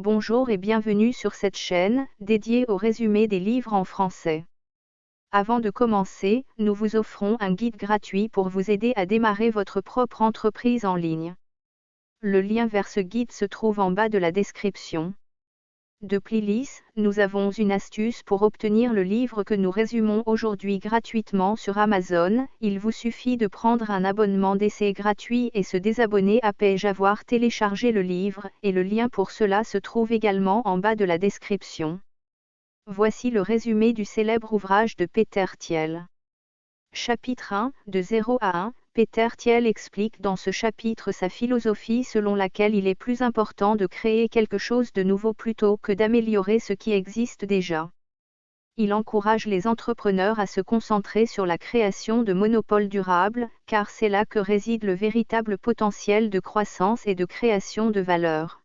Bonjour et bienvenue sur cette chaîne, dédiée au résumé des livres en français. Avant de commencer, nous vous offrons un guide gratuit pour vous aider à démarrer votre propre entreprise en ligne. Le lien vers ce guide se trouve en bas de la description. De Plilis, nous avons une astuce pour obtenir le livre que nous résumons aujourd'hui gratuitement sur Amazon. Il vous suffit de prendre un abonnement d'essai gratuit et se désabonner après avoir téléchargé le livre, et le lien pour cela se trouve également en bas de la description. Voici le résumé du célèbre ouvrage de Peter Thiel. Chapitre 1, de 0 à 1. Peter Thiel explique dans ce chapitre sa philosophie selon laquelle il est plus important de créer quelque chose de nouveau plutôt que d'améliorer ce qui existe déjà. Il encourage les entrepreneurs à se concentrer sur la création de monopoles durables, car c'est là que réside le véritable potentiel de croissance et de création de valeur.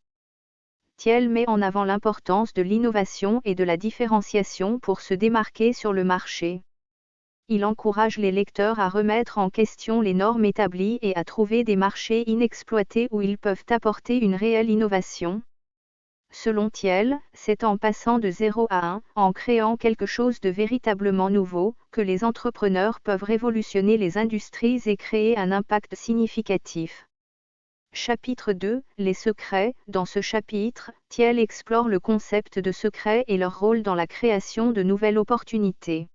Thiel met en avant l'importance de l'innovation et de la différenciation pour se démarquer sur le marché. Il encourage les lecteurs à remettre en question les normes établies et à trouver des marchés inexploités où ils peuvent apporter une réelle innovation. Selon Thiel, c'est en passant de 0 à 1, en créant quelque chose de véritablement nouveau, que les entrepreneurs peuvent révolutionner les industries et créer un impact significatif. Chapitre 2, les secrets. Dans ce chapitre, Thiel explore le concept de secrets et leur rôle dans la création de nouvelles opportunités.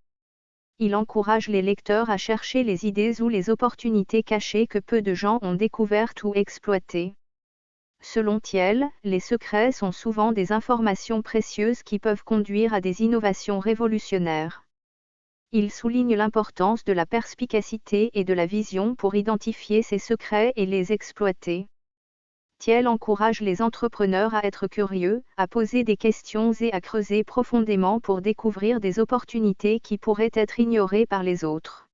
Il encourage les lecteurs à chercher les idées ou les opportunités cachées que peu de gens ont découvertes ou exploitées. Selon Thiel, les secrets sont souvent des informations précieuses qui peuvent conduire à des innovations révolutionnaires. Il souligne l'importance de la perspicacité et de la vision pour identifier ces secrets et les exploiter. Thiel encourage les entrepreneurs à être curieux, à poser des questions et à creuser profondément pour découvrir des opportunités qui pourraient être ignorées par les autres.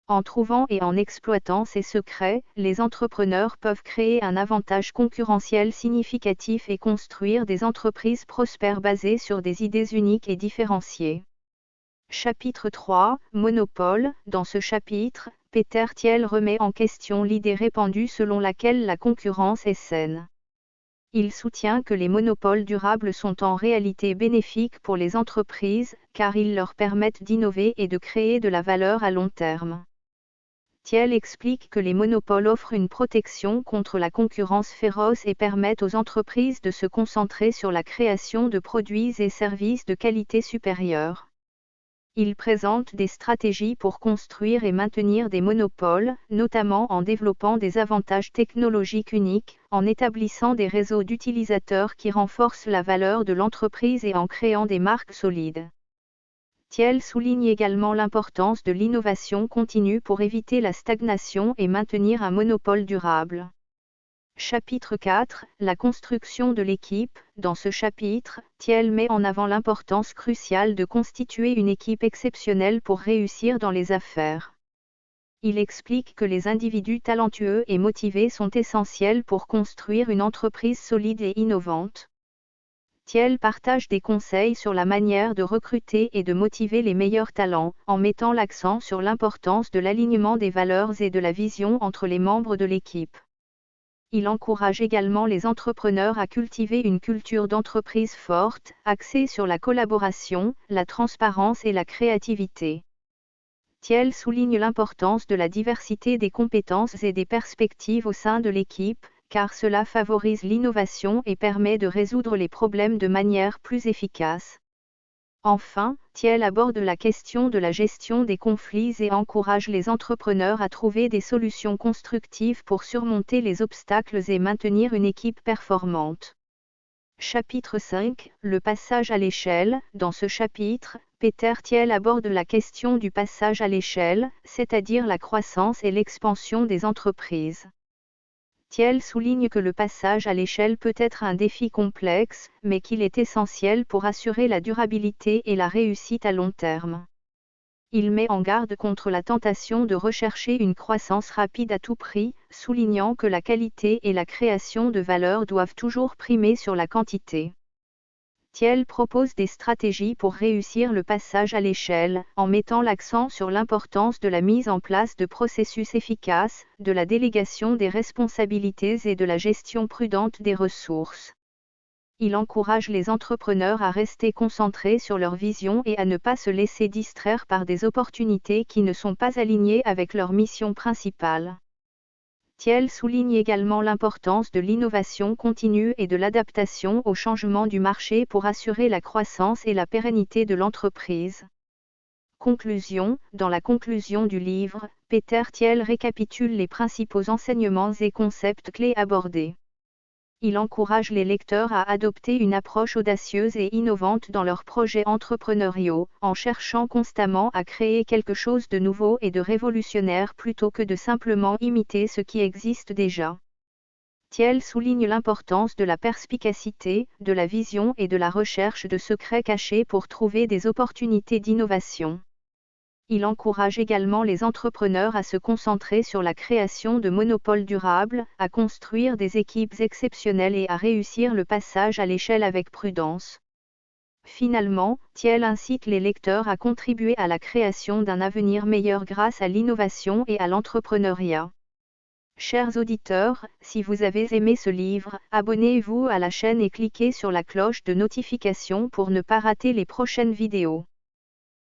En trouvant et en exploitant ces secrets, les entrepreneurs peuvent créer un avantage concurrentiel significatif et construire des entreprises prospères basées sur des idées uniques et différenciées. Chapitre 3, Monopole. Dans ce chapitre, Peter Thiel remet en question l'idée répandue selon laquelle la concurrence est saine. Il soutient que les monopoles durables sont en réalité bénéfiques pour les entreprises, car ils leur permettent d'innover et de créer de la valeur à long terme. Thiel explique que les monopoles offrent une protection contre la concurrence féroce et permettent aux entreprises de se concentrer sur la création de produits et services de qualité supérieure. Il présente des stratégies pour construire et maintenir des monopoles, notamment en développant des avantages technologiques uniques, en établissant des réseaux d'utilisateurs qui renforcent la valeur de l'entreprise et en créant des marques solides. Thiel souligne également l'importance de l'innovation continue pour éviter la stagnation et maintenir un monopole durable. Chapitre 4, la construction de l'équipe. Dans ce chapitre, Thiel met en avant l'importance cruciale de constituer une équipe exceptionnelle pour réussir dans les affaires. Il explique que les individus talentueux et motivés sont essentiels pour construire une entreprise solide et innovante. Thiel partage des conseils sur la manière de recruter et de motiver les meilleurs talents, en mettant l'accent sur l'importance de l'alignement des valeurs et de la vision entre les membres de l'équipe. Il encourage également les entrepreneurs à cultiver une culture d'entreprise forte, axée sur la collaboration, la transparence et la créativité. Thiel souligne l'importance de la diversité des compétences et des perspectives au sein de l'équipe, car cela favorise l'innovation et permet de résoudre les problèmes de manière plus efficace. Enfin, Thiel aborde la question de la gestion des conflits et encourage les entrepreneurs à trouver des solutions constructives pour surmonter les obstacles et maintenir une équipe performante. Chapitre 5, le passage à l'échelle. Dans ce chapitre, Peter Thiel aborde la question du passage à l'échelle, c'est-à-dire la croissance et l'expansion des entreprises. Thiel souligne que le passage à l'échelle peut être un défi complexe, mais qu'il est essentiel pour assurer la durabilité et la réussite à long terme. Il met en garde contre la tentation de rechercher une croissance rapide à tout prix, soulignant que la qualité et la création de valeur doivent toujours primer sur la quantité. Thiel propose des stratégies pour réussir le passage à l'échelle, en mettant l'accent sur l'importance de la mise en place de processus efficaces, de la délégation des responsabilités et de la gestion prudente des ressources. Il encourage les entrepreneurs à rester concentrés sur leur vision et à ne pas se laisser distraire par des opportunités qui ne sont pas alignées avec leur mission principale. Thiel souligne également l'importance de l'innovation continue et de l'adaptation aux changements du marché pour assurer la croissance et la pérennité de l'entreprise. Conclusion. Dans la conclusion du livre, Peter Thiel récapitule les principaux enseignements et concepts clés abordés. Il encourage les lecteurs à adopter une approche audacieuse et innovante dans leurs projets entrepreneuriaux, en cherchant constamment à créer quelque chose de nouveau et de révolutionnaire plutôt que de simplement imiter ce qui existe déjà. Thiel souligne l'importance de la perspicacité, de la vision et de la recherche de secrets cachés pour trouver des opportunités d'innovation. Il encourage également les entrepreneurs à se concentrer sur la création de monopoles durables, à construire des équipes exceptionnelles et à réussir le passage à l'échelle avec prudence. Finalement, Thiel incite les lecteurs à contribuer à la création d'un avenir meilleur grâce à l'innovation et à l'entrepreneuriat. Chers auditeurs, si vous avez aimé ce livre, abonnez-vous à la chaîne et cliquez sur la cloche de notification pour ne pas rater les prochaines vidéos.